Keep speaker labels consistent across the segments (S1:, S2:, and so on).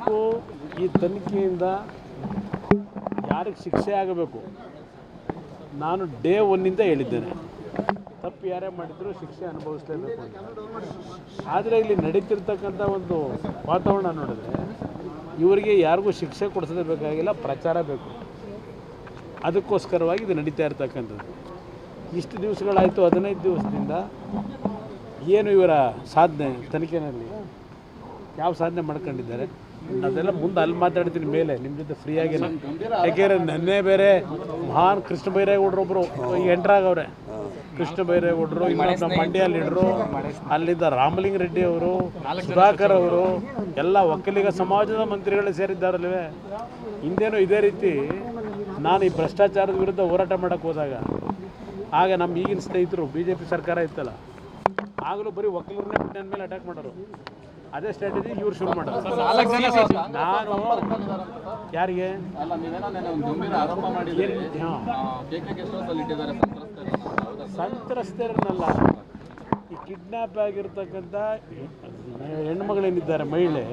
S1: ನಿಜಕ್ಕೂ ಈ ತನಿಖೆಯಿಂದ ಯಾರಿಗೆ ಶಿಕ್ಷೆ ಆಗಬೇಕು ನಾನು ಡೇ ಒನ್ನಿಂದ ಹೇಳಿದ್ದೇನೆ. ತಪ್ಪು ಯಾರೇ ಮಾಡಿದರೂ ಶಿಕ್ಷೆ ಅನುಭವಿಸಲೇಬೇಕು ಅಂತ. ಆದರೆ ಇಲ್ಲಿ ನಡೀತಿರ್ತಕ್ಕಂಥ ಒಂದು ವಾತಾವರಣ ನೋಡಿದ್ರೆ ಇವರಿಗೆ ಯಾರಿಗೂ ಶಿಕ್ಷೆ ಕೊಡಿಸೋದೇ ಬೇಕಾಗಿಲ್ಲ, ಪ್ರಚಾರ ಬೇಕು. ಅದಕ್ಕೋಸ್ಕರವಾಗಿ ಇದು ನಡೀತಾ ಇರ್ತಕ್ಕಂಥದ್ದು. ಇಷ್ಟು ದಿವಸಗಳಾಯಿತು, 15 ದಿವಸದಿಂದ ಏನು ಇವರ ಸಾಧನೆ ತನಿಖೆಯಲ್ಲಿ ಯಾವ ಸಾಧನೆ ಮಾಡ್ಕೊಂಡಿದ್ದಾರೆ ಅದೆಲ್ಲ ಮುಂದೆ ಅಲ್ಲಿ ಮಾತಾಡ್ತೀನಿ ಮೇಲೆ ನಿಮ್ಮ ಜೊತೆ ಫ್ರೀಯಾಗಿ. ಯಾಕೆಂದರೆ ನೆನ್ನೆ ಬೇರೆ ಮಹಾನ್ ಕೃಷ್ಣ ಬೈರೇಗೌಡರೊಬ್ಬರು ಎಂಟ್ರಾಗವ್ರೆ. ಕೃಷ್ಣ ಬೈರೇಗೌಡರು, ಇನ್ನೊಬ್ಬ ನಮ್ಮ ಮಂಡ್ಯ ಲೀಡ್ರು, ಅಲ್ಲಿದ್ದ ರಾಮಲಿಂಗ ರೆಡ್ಡಿ ಅವರು, ಸುಧಾಕರ್ ಅವರು ಎಲ್ಲ ಒಕ್ಕಲಿಗ ಸಮಾಜದ ಮಂತ್ರಿಗಳೇ ಸೇರಿದ್ದಾರಲ್ವೇ. ಹಿಂದೇನೂ ಇದೇ ರೀತಿ ನಾನು ಈ ಭ್ರಷ್ಟಾಚಾರದ ವಿರುದ್ಧ ಹೋರಾಟ ಮಾಡೋಕ್ಕೆ ಹೋದಾಗ ಆಗ ನಮ್ಮ ಈಗಿನ ಸ್ನೇಹಿತರು BJP ಸರ್ಕಾರ ಇತ್ತಲ್ಲ, ಆಗಲೂ ಬರೀ ಒಕ್ಕಲಿಗರನ್ನೇ ಬಿಟ್ಟು ನನ್ನ ಮೇಲೆ ಅಟ್ಯಾಕ್ ಮಾಡೋರು. ಅದೇ ಸ್ಟ್ರಾಟಜಿ ಇವ್ರು ಶುರು ಮಾಡೋದು. ನಾನು ಯಾರಿಗೆ ಸಂತ್ರಸ್ತರನ್ನಲ್ಲ, ಈ ಕಿಡ್ನ್ಯಾಪ್ ಆಗಿರ್ತಕ್ಕಂಥ ಹೆಣ್ಮಗಳೇನಿದ್ದಾರೆ ಮಹಿಳೆ,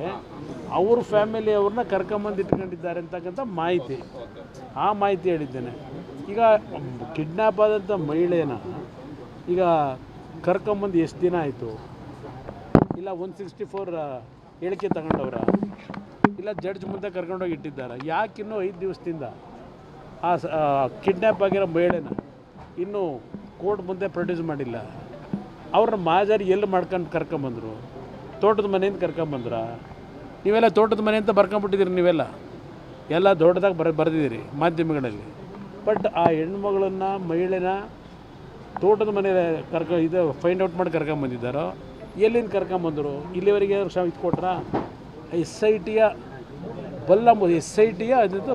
S1: ಅವ್ರ ಫ್ಯಾಮಿಲಿ ಅವ್ರನ್ನ ಕರ್ಕೊಂಬಂದು ಇಟ್ಕೊಂಡಿದ್ದಾರೆ ಅಂತಕ್ಕಂಥ ಮಾಹಿತಿ, ಆ ಮಾಹಿತಿ ಹೇಳಿದ್ದೇನೆ. ಈಗ ಕಿಡ್ನ್ಯಾಪ್ ಆದಂಥ ಮಹಿಳೆನ ಈಗ ಕರ್ಕೊಂಬಂದು ಎಷ್ಟು ದಿನ ಆಯಿತು? ಇಲ್ಲ 164 ಹೇಳಿಕೆ ತಗೊಂಡವ್ರ, ಇಲ್ಲ ಜಡ್ಜ್ ಮುಂದೆ ಕರ್ಕೊಂಡೋಗಿ ಇಟ್ಟಿದ್ದಾರೆ. ಯಾಕಿನ್ನೂ 5 ದಿವಸದಿಂದ ಆ ಕಿಡ್ನ್ಯಾಪ್ ಆಗಿರೋ ಮಹಿಳೆನ ಇನ್ನೂ ಕೋರ್ಟ್ ಮುಂದೆ ಪ್ರೊಡ್ಯೂಸ್ ಮಾಡಿಲ್ಲ? ಅವ್ರನ್ನ ಮಾಜಾರಿ ಎಲ್ಲಿ ಮಾಡ್ಕೊಂಡು ಕರ್ಕೊಂಬಂದರು? ತೋಟದ ಮನೆಯಿಂದ ಕರ್ಕೊಂಬಂದ್ರ? ನೀವೆಲ್ಲ ತೋಟದ ಮನೆ ಅಂತ ಬರ್ಕೊಂಬಿಟ್ಟಿದ್ದೀರಿ, ನೀವೆಲ್ಲ ಎಲ್ಲ ದೊಡ್ಡದಾಗಿ ಬರೆದಿದ್ದೀರಿ ಮಾಧ್ಯಮಗಳಲ್ಲಿ. ಬಟ್ ಆ ಹೆಣ್ಮಗಳನ್ನು ಮಹಿಳೆನ ತೋಟದ ಮನೆ ಇದು ಫೈಂಡ್ ಔಟ್ ಮಾಡಿ ಕರ್ಕೊಂಬಂದಿದ್ದಾರೋ, ಎಲ್ಲಿಂದ ಕರ್ಕೊಂಬಂದರು? ಇಲ್ಲಿವರೆಗೆ ಇದು ಕೊಟ್ರ? SITಯ SITಯ ಅದರಿಂದ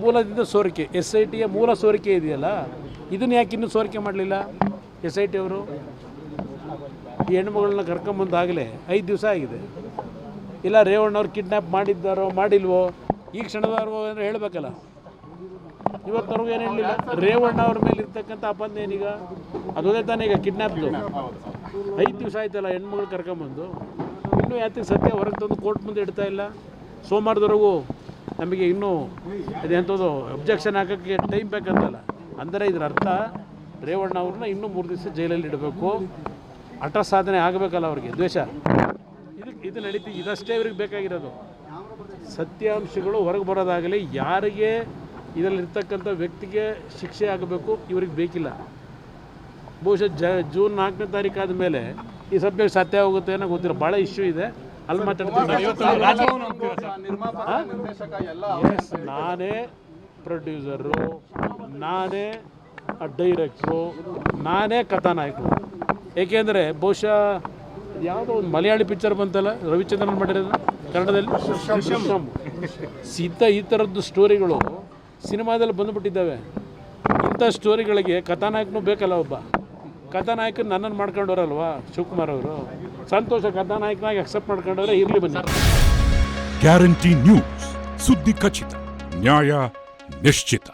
S1: ಮೂಲದಿಂದ ಸೋರಿಕೆ, SITಯ ಮೂಲ ಸೋರಿಕೆ ಇದೆಯಲ್ಲ, ಇದನ್ನು ಯಾಕೆ ಇನ್ನೂ ಸೋರಿಕೆ ಮಾಡಲಿಲ್ಲ SIT ಅವರು? ಈ ಹೆಣ್ಮಗಳನ್ನ ಕರ್ಕೊಂಬಂದಾಗಲೇ 5 ದಿವಸ ಆಗಿದೆ. ಇಲ್ಲ ರೇವಣ್ಣವ್ರು ಕಿಡ್ನ್ಯಾಪ್ ಮಾಡಿದ್ದಾರೋ ಮಾಡಿಲ್ವೋ ಈ ಕ್ಷಣದವ್ರು ಅಂದರೆ ಹೇಳಬೇಕಲ್ಲ. ಇವತ್ತವ್ರಿಗೂ ಏನು ಹೇಳಲಿಲ್ಲ. ರೇವಣ್ಣ ಅವ್ರ ಮೇಲೆ ಇರ್ತಕ್ಕಂಥ ಅಪಂದ ಏನೀಗ? ಅದೇ ತಾನೇ ಈಗ ಕಿಡ್ನ್ಯಾಪ್ದು 5 ದಿವಸ ಆಯ್ತಲ್ಲ ಹೆಣ್ಮಗಳು ಕರ್ಕೊಂಬಂದು. ಇನ್ನೂ ಯಾತಿಗೆ ಸತ್ಯ ಹೊರಗೆ ತಂದು ಕೋರ್ಟ್ ಮುಂದೆ ಇಡ್ತಾ ಇಲ್ಲ? ಸೋಮವಾರದವರೆಗೂ ನಮಗೆ ಇನ್ನೂ ಅದೆಂಥದ್ದು ಅಬ್ಜೆಕ್ಷನ್ ಹಾಕೋಕ್ಕೆ ಟೈಮ್ ಬೇಕಂತಲ್ಲ. ಅಂದರೆ ಇದರ ಅರ್ಥ ರೇವಣ್ಣ ಅವ್ರನ್ನ ಇನ್ನೂ 3 ದಿವಸ ಜೈಲಲ್ಲಿ ಇಡಬೇಕು. ಹಠ ಸಾಧನೆ ಆಗಬೇಕಲ್ಲ ಅವ್ರಿಗೆ, ದ್ವೇಷ. ಇದು ನಡೀತಿ. ಇದಷ್ಟೇ ಇವ್ರಿಗೆ ಬೇಕಾಗಿರೋದು. ಸತ್ಯಾಂಶಗಳು ಹೊರಗೆ ಬರೋದಾಗಲಿ, ಯಾರಿಗೆ ಇದರಲ್ಲಿರ್ತಕ್ಕಂಥ ವ್ಯಕ್ತಿಗೆ ಶಿಕ್ಷೆ ಆಗಬೇಕು ಇವ್ರಿಗೆ ಬೇಕಿಲ್ಲ. ಬಹುಶಃ ಜೂನ್ 4ನೇ ತಾರೀಕು ಆದಮೇಲೆ ಈ ಸಬ್ಜೆಕ್ಟ್ ಸತ್ಯ ಹೋಗುತ್ತೆ ಅನ್ನೋ ಗೊತ್ತಿಲ್ಲ. ಭಾಳ ಇಶ್ಯೂ ಇದೆ, ಅಲ್ಲಿ ಮಾತಾಡ್ತೀನಿ. ನಾನೇ ಪ್ರೊಡ್ಯೂಸರು, ನಾನೇ ಡೈರೆಕ್ಟ್ರು, ನಾನೇ ಕಥಾನಾಯಕರು. ಏಕೆಂದರೆ ಬಹುಶಃ ಯಾವುದೋ ಒಂದು ಮಲಯಾಳಿ ಪಿಕ್ಚರ್ ಬಂತಲ್ಲ, ರವಿಚಂದ್ರನ್ ಮಾಡಿರೋದು ಕನ್ನಡದಲ್ಲಿ, ಈ ಥರದ್ದು ಸ್ಟೋರಿಗಳು ಸಿನಿಮಾದಲ್ಲಿ ಬಂದುಬಿಟ್ಟಿದ್ದಾವೆ. ಇಂಥ ಸ್ಟೋರಿಗಳಿಗೆ ಕಥಾನಾಯಕನೂ ಬೇಕಲ್ಲ. ಒಬ್ಬ ಕಥಾನಾಯಕ ನನ್ನನ್ನು ಮಾಡ್ಕೊಂಡವ್ರಲ್ವಾ ಶಿವಕುಮಾರ್ ಅವರು. ಸಂತೋಷ, ಕಥಾನಾಯಕನಾಗಿ ಅಕ್ಸೆಪ್ಟ್ ಮಾಡ್ಕೊಂಡವ್ರೆ, ಇರಲಿ ಬನ್ನಿ.
S2: ಗ್ಯಾರಂಟಿ ನ್ಯೂಸ್, ಸುದ್ದಿ ಖಚಿತ, ನ್ಯಾಯ ನಿಶ್ಚಿತ.